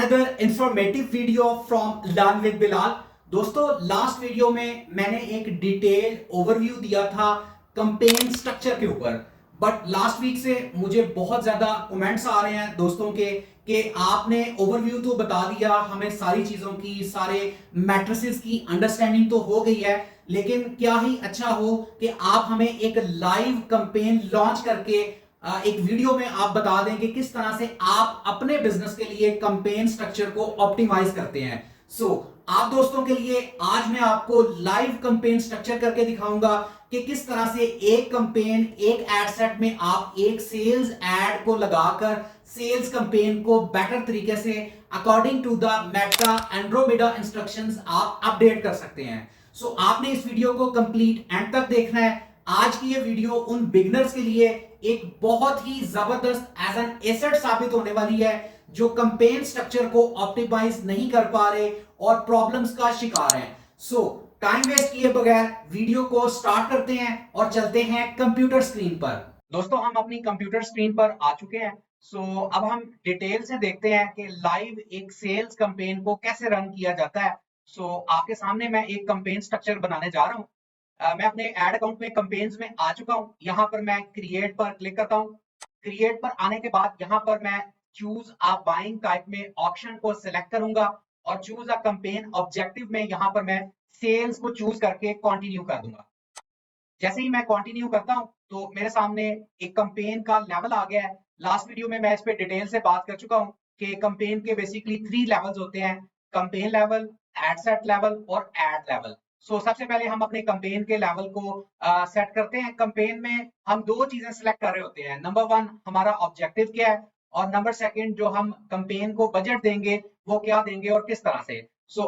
another informative video from Learn with Bilal। दोस्तों last video में मैंने एक डिटेल ओवरव्यू दिया था कंपेन स्ट्रक्चर के ऊपर, बट लास्ट वीक से मुझे बहुत ज्यादा कमेंट्स आ रहे हैं दोस्तों के कि आपने ओवरव्यू तो बता दिया, हमें सारी चीजों की, सारे मैट्रिसेस की अंडरस्टैंडिंग तो हो गई है, लेकिन क्या ही अच्छा हो कि आप हमें एक लाइव कंपेन लॉन्च करके एक वीडियो में आप बता दें कि किस तरह से आप अपने बिजनेस के लिए कंपेन स्ट्रक्चर को ऑप्टिमाइज करते हैं। आप दोस्तों के लिए आज मैं आपको लाइव कंपेन स्ट्रक्चर करके दिखाऊंगा कि किस तरह से एक कंपेन, एक एड सेट में आप एक सेल्स एड को लगाकर सेल्स कंपेन को बेटर तरीके से according to the Meta Andromeda instructions आप अपडेट कर सकते हैं। आपने इस वीडियो को कंप्लीट एंड तक देखना है। आज की ये वीडियो उन बिगनर्स के लिए एक बहुत ही जबरदस्त एज एन एसेट साबित होने वाली है जो कंपेन स्ट्रक्चर को ऑप्टिमाइज नहीं कर पा रहे और प्रॉब्लम्स का शिकार हैं। टाइम वेस्ट किए बगैर वीडियो को स्टार्ट करते हैं और चलते हैं कंप्यूटर स्क्रीन पर। दोस्तों हम अपनी कंप्यूटर स्क्रीन पर आ चुके हैं। अब हम डिटेल से देखते हैं कि लाइव एक सेल्स कंपेन को कैसे रन किया जाता है। आपके सामने मैं एक कंपेन स्ट्रक्चर बनाने जा रहा हूं। मैं अपने एड अकाउंट में कंपेन्स में आ चुका हूं। यहाँ पर मैं क्रिएट पर क्लिक करता हूं। क्रिएट पर आने के बाद यहाँ पर मैं चूज अ बाइंग टाइप में ऑप्शन को सिलेक्ट करूंगा और चूज अ कंपेन ऑब्जेक्टिव में यहाँ पर मैं सेल्स को चूज करके कंटिन्यू कर दूंगा। जैसे ही मैं कंटिन्यू करता हूं तो मेरे सामने एक कंपेन का लेवल आ गया है। लास्ट वीडियो में मैं इस पे डिटेल से बात कर चुका हूं कि कंपेन के बेसिकली 3 लेवल्स होते हैं: campaign level, ad set level और एड लेवल। सबसे पहले हम अपने कंपेन के लेवल को सेट करते हैं। कंपेन में हम 2 चीजें सिलेक्ट कर रहे होते हैं। नंबर 1 हमारा ऑब्जेक्टिव क्या है और नंबर 2 जो हम कंपेन को बजट देंगे वो क्या देंगे और किस तरह से।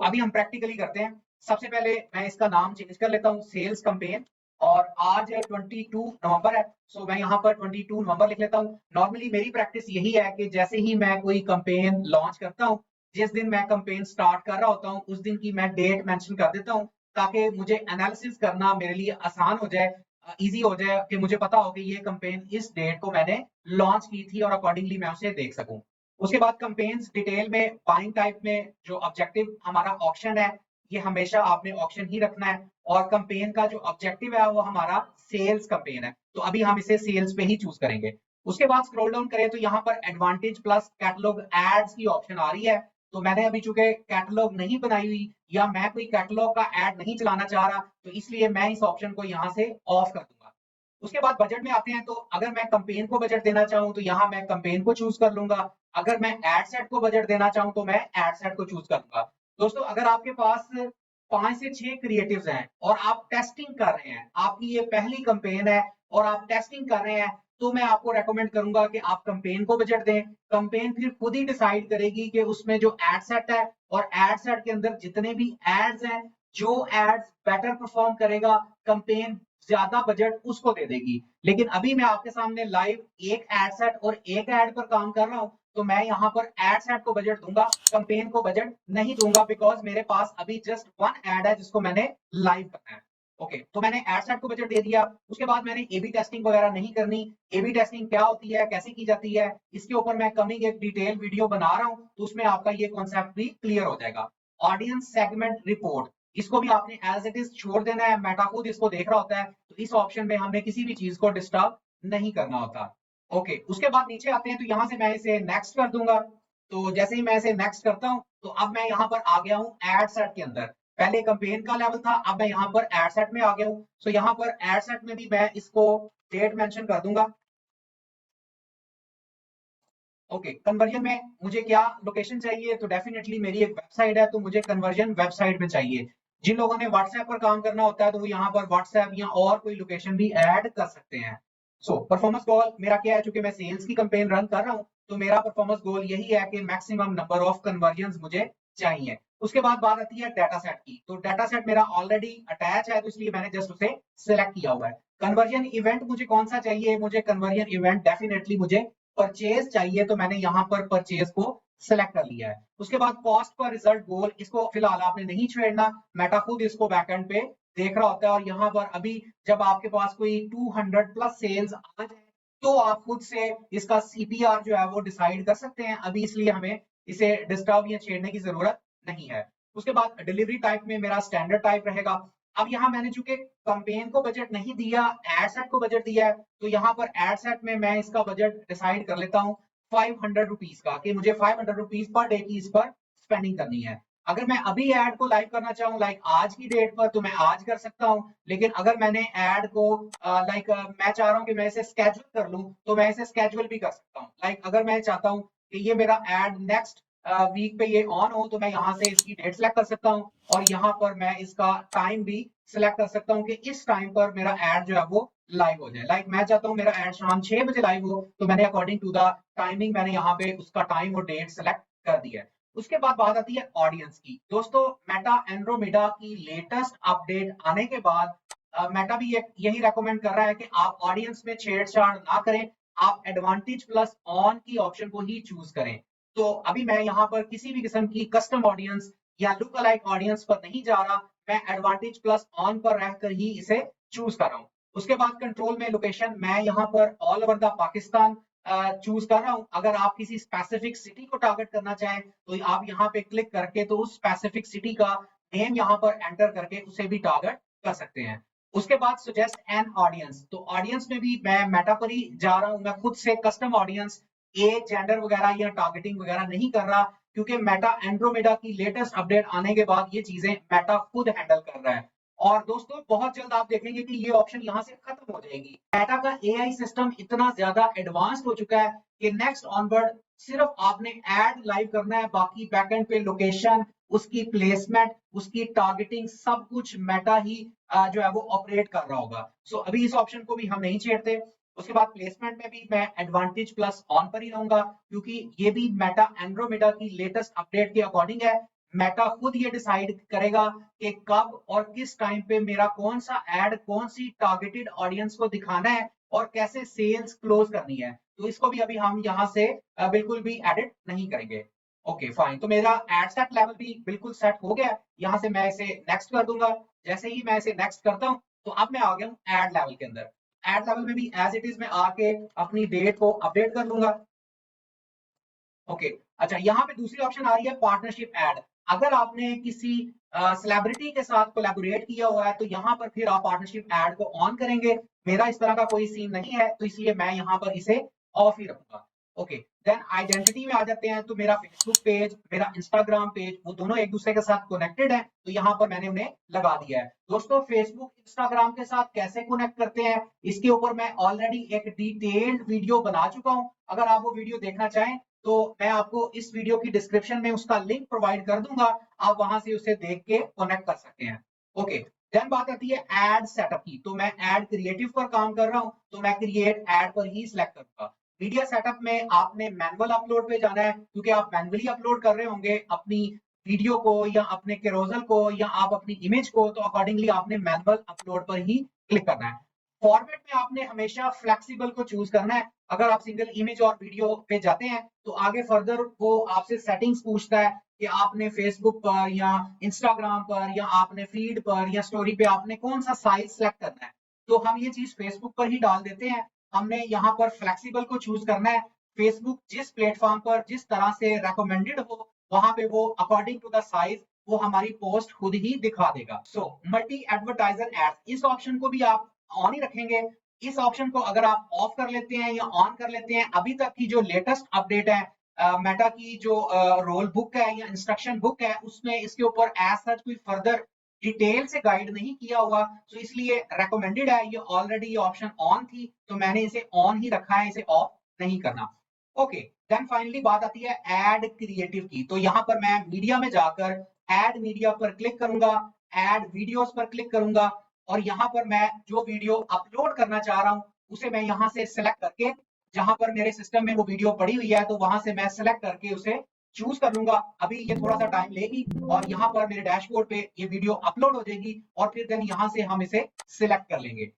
अभी हम प्रैक्टिकली करते हैं। सबसे पहले मैं इसका नाम चेंज कर लेता हूँ, सेल्स कंपेन, और आज 22 नवंबर है। मैं यहाँ पर 22 नवंबर लिख लेता हूँ। नॉर्मली मेरी प्रैक्टिस यही है कि जैसे ही मैं कोई कंपेन लॉन्च करता हूँ, जिस दिन मैं कंपेन स्टार्ट कर रहा होता हूँ उस दिन की मैं डेट मेंशन कर देता हूँ ताकि मुझे एनालिसिस करना मेरे लिए आसान हो जाए, इजी हो जाए कि मुझे पता हो कि ये कंपेन इस डेट को मैंने लॉन्च की थी और अकॉर्डिंगली मैं उसे देख सकूं। उसके बाद कंपेन्स डिटेल में बाइंग टाइप में जो ऑब्जेक्टिव हमारा ऑप्शन है ये हमेशा आपने ऑप्शन ही रखना है और कंपेन का जो ऑब्जेक्टिव है वो हमारा सेल्स कंपेन है, तो अभी हम इसे सेल्स पे ही चूज करेंगे। उसके बाद स्क्रॉल डाउन करें तो यहाँ पर एडवांटेज प्लस कैटलॉग एड्स की ऑप्शन आ रही है। तो मैंने अभी चूंकि कैटलॉग नहीं बनाई हुई या मैं कोई कैटलॉग का एड नहीं चलाना चाह रहा, तो इसलिए मैं इस ऑप्शन को यहाँ से ऑफ कर दूंगा। उसके बाद बजट में आते हैं। तो अगर मैं कंपेन को बजट देना चाहूँ तो यहाँ मैं कंपेन को चूज कर लूंगा। अगर मैं एड सेट को बजट देना चाहूँ तो मैं एड सेट को चूज करूंगा। दोस्तों अगर आपके पास 5 से 6 क्रिएटिव्स हैं और आप टेस्टिंग कर रहे हैं, आपकी ये पहली कंपेन है और आप टेस्टिंग कर रहे हैं, तो मैं आपको रेकमेंड करूंगा कि आप कंपेन को बजट दें। कंपेन फिर खुद ही डिसाइड करेगी कि उसमें जो एड सेट है और एड सेट के अंदर जितने भी एड्स हैं, जो एड्स बेटर परफॉर्म करेगा कंपेन ज्यादा बजट उसको दे देगी। लेकिन अभी मैं आपके सामने लाइव एक एड सेट और एक एड पर काम कर रहा हूं, तो मैं यहाँ पर एड सेट को बजट दूंगा, कंपेन को बजट नहीं दूंगा, बिकॉज मेरे पास अभी जस्ट 1 एड है जिसको मैंने लाइव करना है। ओके, तो मैंने एड सेट को बजट दे दिया। उसके बाद मैंने एबी टेस्टिंग वगैरह नहीं करनी। एबी टेस्टिंग क्या होती है, कैसे की जाती है, इसके ऊपर मैं कमिंग एक डिटेल वीडियो बना रहा हूं, तो उसमें आपका ये कॉन्सेप्ट भी क्लियर हो जाएगा। ऑडियंस सेगमेंट रिपोर्ट, इसको भी आपने एज इट इज छोड़ देना है। मेटा खुद इसको देख रहा होता है, तो इस ऑप्शन में हमने किसी भी चीज को डिस्टर्ब नहीं करना होता। ओके, उसके बाद नीचे आते हैं तो यहाँ से मैं इसे नेक्स्ट कर दूंगा। तो जैसे ही मैं इसे नेक्स्ट करता हूँ तो अब मैं यहाँ पर आ गया हूँ एड सेट के अंदर। पहले कंपेन का लेवल था, अब मैं यहाँ पर एड सेट में आ गया हूँ। यहाँ पर एड सेट में भी मैं इसको डेट मेंशन कर दूंगा। ओके, कन्वर्जन में मुझे क्या लोकेशन चाहिए, तो डेफिनेटली मेरी एक वेबसाइट है तो मुझे कन्वर्जन वेबसाइट में चाहिए। जिन लोगों ने व्हाट्सएप पर काम करना होता है तो वो यहाँ पर व्हाट्सएप या और कोई लोकेशन भी ऐड कर सकते हैं। परफॉर्मेंस गोल मेरा क्या है, चूंकि मैं सेल्स की कंपेन रन कर रहा हूँ तो मेरा परफॉर्मेंस गोल यही है कि मैक्सिमम नंबर ऑफ कन्वर्जन मुझे चाहिए। उसके बाद बात आती है डाटा सेट की। तो डाटा सेट मेरा ऑलरेडी अटैच है तो इसलिए मैंने जस्ट उसे सिलेक्ट किया हुआ है। कन्वर्जन इवेंट मुझे कौन सा चाहिए, मुझे कन्वर्जन इवेंट डेफिनेटली मुझे परचेज चाहिए, तो मैंने यहाँ पर परचेज को सिलेक्ट कर लिया है। उसके बाद कॉस्ट पर रिजल्ट गोल, इसको फिलहाल आपने नहीं छेड़ना, मेटा खुद इसको बैकएंड पे देख रहा होता है। और यहाँ पर अभी जब आपके पास कोई 200 प्लस सेल्स आ जाए तो आप खुद से इसका सीपीआर जो है वो डिसाइड कर सकते हैं। अभी इसलिए हमें इसे डिस्टर्ब या छेड़ने की जरूरत नहीं है। उसके बाद डिलीवरी टाइप में मेरा स्टैंडर्ड टाइप रहेगा। अब यहाँ मैंने चूंकि कैंपेन को बजट नहीं दिया, एड सेट को बजट दिया है, तो यहाँ पर एड सेट में मैं इसका बजट डिसाइड कर लेता हूँ 500 रुपीज का, कि मुझे 500 रुपीज पर डे की इस पर स्पेंडिंग करनी है। अगर मैं अभी ऐड को लाइव करना चाहूँ लाइक आज की डेट पर, तो मैं आज कर सकता हूँ। लेकिन अगर मैंने ऐड को मैं चाह रहा हूँ कि मैं इसे स्केड्यूल कर लूँ, तो मैं इसे स्केड्यूल भी कर सकता हूँ। लाइक अगर मैं चाहता हूँ कि ये मेरा ऐड नेक्स्ट वीक पे ये ऑन हो, तो मैं यहाँ से इसकी डेट सेलेक्ट कर सकता हूँ और यहाँ पर मैं इसका टाइम भी सिलेक्ट कर सकता हूँ कि इस टाइम पर मेरा ऐड जो है वो लाइव हो जाए। लाइक मैं चाहता हूँ मेरा ऐड शाम 6 बजे लाइव हो, तो मैंने अकॉर्डिंग टू द टाइमिंग मैंने यहाँ पे उसका टाइम और डेट सेलेक्ट कर दिया है। उसके बाद बात आती है ऑडियंस की। दोस्तों मेटा एंड्रोमेडा की लेटेस्ट अपडेट आने के बाद मेटा भी यही रेकमेंड कर रहा है कि आप ऑडियंस में छेड़छाड़ ना करें, आप एडवांटेज प्लस ऑन की ऑप्शन को ही चूज करें। तो अभी मैं यहाँ पर किसी भी किस्म की कस्टम ऑडियंस या लुक अलाइक ऑडियंस पर नहीं जा रहा, मैं एडवांटेज प्लस ऑन पर रहकर ही इसे चूज कर रहा हूँ। उसके बाद कंट्रोल में लोकेशन मैं यहाँ पर all over the Pakistan choose कर रहा हूँ। अगर आप किसी स्पेसिफिक सिटी को टारगेट करना चाहें तो आप यहाँ पे क्लिक करके तो उस स्पेसिफिक सिटी का नेम यहाँ पर एंटर करके उसे भी टारगेट कर सकते हैं। उसके बाद सुजेस्ट एन ऑडियंस, तो ऑडियंस में भी मैं मेटा पर ही जा रहा हूँ। मैं खुद से कस्टम ऑडियंस एज जेंडर वगैरह या टारगेटिंग वगैरह नहीं कर रहा, क्योंकि मेटा एंड्रोमेडा की लेटेस्ट अपडेट आने के बाद ये चीजें मेटा खुद हैंडल कर रहा है। और दोस्तों बहुत जल्द आप देखेंगे कि ये ऑप्शन यहाँ से खत्म हो जाएगी। मेटा का एआई सिस्टम इतना ज्यादा एडवांस्ड हो चुका है कि नेक्स्ट ऑनवर्ड सिर्फ आपने एड लाइव करना है, बाकी बैकएंड पे लोकेशन, उसकी प्लेसमेंट, उसकी टारगेटिंग सब कुछ मेटा ही जो है वो ऑपरेट कर रहा होगा। सो अभी इस ऑप्शन को भी हम नहीं छेड़ते। उसके बाद प्लेसमेंट में भी मैं एडवांटेज प्लस ऑन पर ही रहूंगा, क्योंकि ये भी मेटा एंड्रोमेडा की लेटेस्ट अपडेट के अकॉर्डिंग है। मेटा खुद ये डिसाइड करेगा कि कब और किस टाइम पे मेरा कौन सा एड कौन सी टारगेटेड ऑडियंस को दिखाना है और कैसे सेल्स क्लोज करनी है। तो इसको भी अभी हम यहाँ से बिल्कुल भी एडिट नहीं करेंगे। ओके फाइन, तो मेरा एड सेट लेवल भी बिल्कुल सेट हो गया। यहाँ से मैं इसे नेक्स्ट कर दूंगा। जैसे ही मैं इसे नेक्स्ट करता हूँ तो अब मैं आ गया हूँ एड लेवल के अंदर। एड लेवल में भी एज इट इज मैं आके अपनी डेट को अपडेट कर लूंगा। ओके अच्छा, यहाँ पे दूसरी ऑप्शन आ रही है पार्टनरशिप एड। अगर आपने किसी सेलिब्रिटी के साथ कोलैबोरेट किया हुआ है तो यहाँ पर फिर आप पार्टनरशिप एड को ऑन करेंगे। मेरा इस तरह का कोई सीन नहीं है, तो इसलिए मैं यहाँ पर इसे ऑफ ही रखूंगा। ओके देन आइडेंटिटी में आ जाते हैं। तो मेरा फेसबुक पेज, मेरा इंस्टाग्राम पेज, वो दोनों एक दूसरे के साथ कनेक्टेड है, तो यहाँ पर मैंने उन्हें लगा दिया है। दोस्तों फेसबुक इंस्टाग्राम के साथ कैसे कनेक्ट करते हैं, इसके ऊपर मैं ऑलरेडी एक डिटेल्ड वीडियो बना चुका हूँ। अगर आप वो वीडियो देखना चाहें तो मैं आपको इस वीडियो की डिस्क्रिप्शन में उसका लिंक प्रोवाइड कर दूंगा, आप वहां से उसे देख के कनेक्ट कर सकते हैं। ओके देन बात आती है एड सेटअप की। तो मैं एड क्रिएटिव पर काम कर रहा हूं, तो मैं क्रिएट एड पर ही सिलेक्ट करूंगा। मीडिया सेटअप में आपने मैनुअल अपलोड पे जाना है, क्योंकि आप मैनुअली अपलोड कर रहे होंगे अपनी वीडियो को या अपने केरोजल को या आप अपनी इमेज को, तो अकॉर्डिंगली आपने मैनुअल अपलोड पर ही क्लिक करना है। फॉर्मेट में आपने हमेशा फ्लेक्सिबल को चूज करना है। अगर आप सिंगल इमेज और वीडियो पे जाते हैं तो आगे फर्दर वो आपसे सेटिंग्स पूछता है कि आपने फेसबुक पर या इंस्टाग्राम पर या आपने फीड पर या स्टोरी पे आपने कौन सा साइज सेलेक्ट करना है। तो हम ये चीज फेसबुक पर ही डाल देते हैं। हमने यहाँ पर फ्लेक्सिबल को चूज करना है। फेसबुक जिस प्लेटफॉर्म पर जिस तरह से रेकमेंडेड हो, वहां पे वो अकॉर्डिंग टू द साइज वो हमारी पोस्ट खुद ही दिखा देगा। सो मल्टी एडवर्टाइजर एड्स, इस ऑप्शन को भी आप ऑन ही रखेंगे। इस ऑप्शन को अगर आप ऑफ कर लेते हैं या ऑन कर लेते हैं, अभी तक की जो लेटेस्ट अपडेट है मेटा की जो रोल बुक है या इंस्ट्रक्शन बुक है, उसमें इसके ऊपर एज सच कोई फर्दर डिटेल से गाइड नहीं किया हुआ, तो इसलिए रेकमेंडेड है। ये ऑलरेडी ये ऑप्शन ऑन थी, तो मैंने इसे ऑन ही रखा है, इसे ऑफ नहीं करना। ओके देन फाइनली बात आती है एड क्रिएटिव की। तो यहाँ पर मैं मीडिया में जाकर एड मीडिया पर क्लिक करूंगा, एड वीडियोस पर क्लिक करूंगा और यहाँ पर मैं जो वीडियो अपलोड करना चाह रहा हूँ उसे मैं यहाँ से सिलेक्ट करके, जहां पर मेरे सिस्टम में वो वीडियो पड़ी हुई है, तो वहां से मैं सिलेक्ट करके उसे चूज कर लूंगा। अभी ये थोड़ा सा टाइम लेगी और यहाँ पर मेरे डैशबोर्ड पे ये वीडियो अपलोड हो जाएगी और फिर देन यहाँ से हम इसे सिलेक्ट कर लेंगे।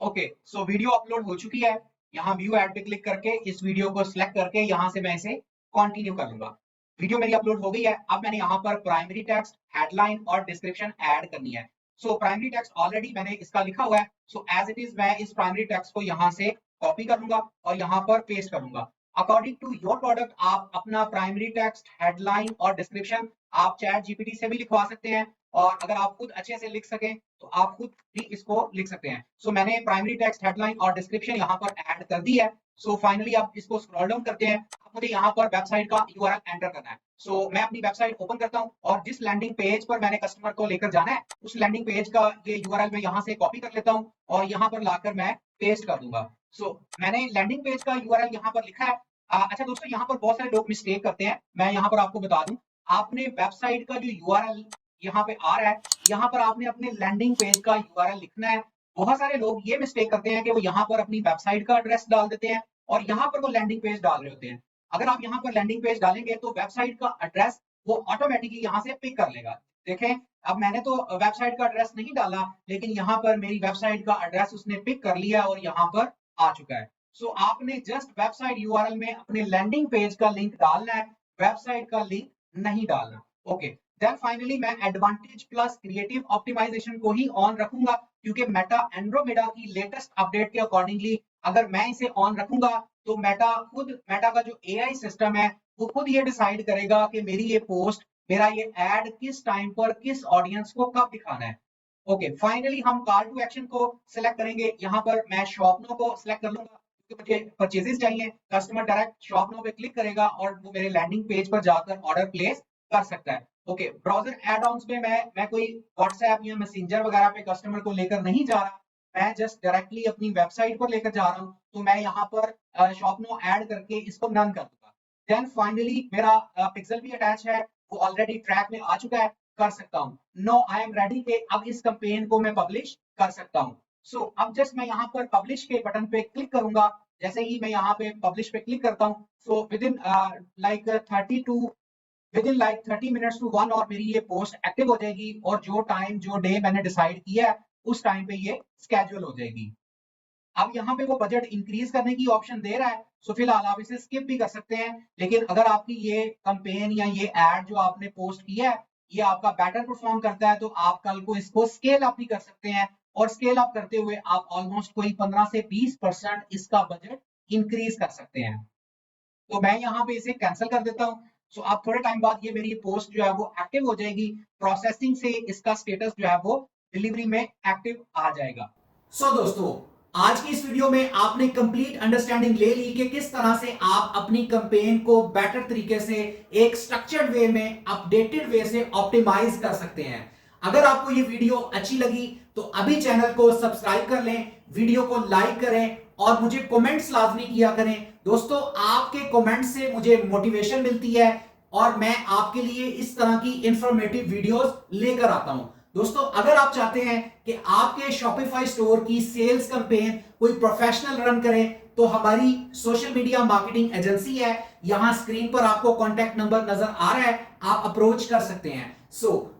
ओके सो वीडियो अपलोड हो चुकी है। यहाँ व्यू एड पे क्लिक करके इस वीडियो को सिलेक्ट करके यहाँ से मैं इसे कंटिन्यू कर लूंगा। वीडियो मेरी अपलोड हो गई है। अब मैंने यहाँ पर प्राइमरी टेक्स्ट, हेडलाइन और डिस्क्रिप्शन ऐड करनी है। सो प्राइमरी टेक्स्ट ऑलरेडी मैंने इसका लिखा हुआ है, सो एज इट इज मैं इस प्राइमरी टेक्स्ट को यहाँ से कॉपी करूंगा और यहाँ पर पेस्ट करूंगा। अकॉर्डिंग टू योर प्रोडक्ट आप अपना प्राइमरी टेक्स्ट, हेडलाइन और डिस्क्रिप्शन आप चैट जीपीटी से भी लिखवा सकते हैं, और अगर आप खुद अच्छे से लिख सकें तो आप खुद भी इसको लिख सकते हैं। सो मैंने प्राइमरी टेक्स्ट, हेडलाइन और डिस्क्रिप्शन यहाँ पर ऐड कर दी है। सो फाइनली आप इसको स्क्रॉल डाउन करते हैं, अब मुझे यहाँ पर वेबसाइट का यूआरएल एंटर करना है। सो मैं अपनी वेबसाइट ओपन करता हूँ और जिस लैंडिंग पेज पर मैंने कस्टमर को लेकर जाना है उस लैंडिंग पेज का ये यूआरएल मैं यहाँ से कॉपी कर लेता हूँ और यहाँ पर लाकर मैं पेस्ट कर दूंगा। सो मैंने लैंडिंग पेज का यूआरएल यहाँ पर लिखा है। अच्छा दोस्तों, यहाँ पर बहुत सारे लोग मिस्टेक करते हैं, मैं यहाँ पर आपको बता दूं। आपने वेबसाइट का जो यूआरएल यहाँ पे आ रहा है, यहाँ पर आपने अपने लैंडिंग पेज का यूआरएल लिखना है। बहुत सारे लोग ये मिस्टेक करते हैं कि वो यहाँ पर अपनी वेबसाइट का एड्रेस डाल देते हैं और यहाँ पर वो लैंडिंग पेज डाल रहे होते हैं। अगर आप यहाँ पर लैंडिंग पेज डालेंगे तो वेबसाइट का एड्रेस वो ऑटोमेटिकली यहाँ से पिक कर लेगा। देखें, अब मैंने तो वेबसाइट का एड्रेस नहीं डाला, लेकिन यहाँ पर मेरी वेबसाइट का एड्रेस उसने पिक कर लिया और यहाँ पर आ चुका है। सो आपने जस्ट वेबसाइट यूआरएल में अपने लैंडिंग पेज का लिंक डालना है, वेबसाइट का लिंक नहीं डालना। ओके, देन फाइनली मैं एडवांटेज प्लस क्रिएटिव ऑप्टिमाइजेशन को ही ऑन रखूंगा, क्योंकि मेटा एंड्रोमेडा की लेटेस्ट अपडेट के अकॉर्डिंगली अगर मैं इसे ऑन रखूंगा तो मेटा का जो एआई सिस्टम है वो खुद ये डिसाइड करेगा कि मेरी ये पोस्ट, मेरा ये एड किस टाइम पर किस ऑडियंस को कब दिखाना है। ओके, फाइनली हम कॉल टू एक्शन को सिलेक्ट करेंगे। यहाँ पर मैं शॉप नो को सिलेक्ट कर लूंगा क्योंकि मुझे परचेजेस चाहिए। कस्टमर डायरेक्ट शॉप नो पे क्लिक करेगा और वो मेरे लैंडिंग पेज पर जाकर ऑर्डर प्लेस कर सकता है। ओके, ब्राउजर एड ऑन्स में मैं कोई व्हाट्सएप या मैसेंजर वगैरह पे कस्टमर को लेकर नहीं जा रहा, मैं जस्ट डायरेक्टली अपनी वेबसाइट पर लेकर जा रहा हूँ, तो मैं यहाँ पर शॉप नो ऐड करके इसको नन कर दूंगा। देन फाइनली मेरा पिक्सल भी अटैच है, वो ऑलरेडी ट्रैक में आ चुका है, कर सकता हूँ। नो आई एम रेडी के अब इस कैंपेन को मैं पब्लिश कर सकता हूँ। सो अब जस्ट मैं यहाँ पर पब्लिश के बटन पे क्लिक करूंगा। जैसे ही मैं यहाँ पे पब्लिश पे क्लिक करता हूँ, so within like 30 minutes to 1 और मेरी ये पोस्ट एक्टिव हो जाएगी और जो टाइम जो डे मैंने डिसाइड किया है उस टाइम पे ये स्केड्यूल हो जाएगी। अब यहाँ पे वो बजट इंक्रीज करने की ऑप्शन दे रहा है, सो फिलहाल आप इसे स्किप भी कर सकते हैं। लेकिन अगर आपकी ये कैंपेन या ये एड जो आपने पोस्ट किया है ये आपका बेटर परफॉर्म करता है तो आप कल को इसको स्केल अप भी कर सकते हैं, और स्केल अप करते हुए आप ऑलमोस्ट कोई 15 से 20% इसका बजट इंक्रीज कर सकते हैं। तो मैं यहाँ पे इसे कैंसिल कर देता हूँ। सो अब थोड़े टाइम बाद ये मेरी पोस्ट जो है वो एक्टिव हो जाएगी, प्रोसेसिंग से इसका स्टेटस जो है वो डिलीवरी में एक्टिव आ जाएगा। सो दोस्तों, आज की इस वीडियो में आपने कंप्लीट अंडरस्टैंडिंग ले ली कि किस तरह से आप अपनी कैंपेन को बेटर तरीके से एक स्ट्रक्चर्ड वे में, अपडेटेड वे से ऑप्टिमाइज कर सकते हैं। अगर आपको ये वीडियो अच्छी लगी तो अभी चैनल को सब्सक्राइब कर लें, वीडियो को लाइक करें और मुझे कमेंट्स लाजमी किया करें। दोस्तों, आपके कमेंट से मुझे मोटिवेशन मिलती है और मैं आपके लिए इस तरह की इंफॉर्मेटिव वीडियोस लेकर आता हूं। दोस्तों, अगर आप चाहते हैं कि आपके शॉपिफाई स्टोर की सेल्स कैंपेन कोई प्रोफेशनल रन करें तो हमारी सोशल मीडिया मार्केटिंग एजेंसी है, यहां स्क्रीन पर आपको कॉन्टैक्ट नंबर नजर आ रहा है, आप अप्रोच कर सकते हैं।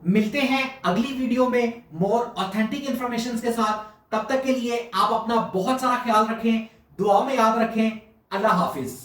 मिलते हैं अगली वीडियो में मोर ऑथेंटिक इंफॉर्मेशन के साथ। तब तक के लिए आप अपना बहुत सारा ख्याल रखें, दुआ में याद रखें। अल्लाह हाफिज।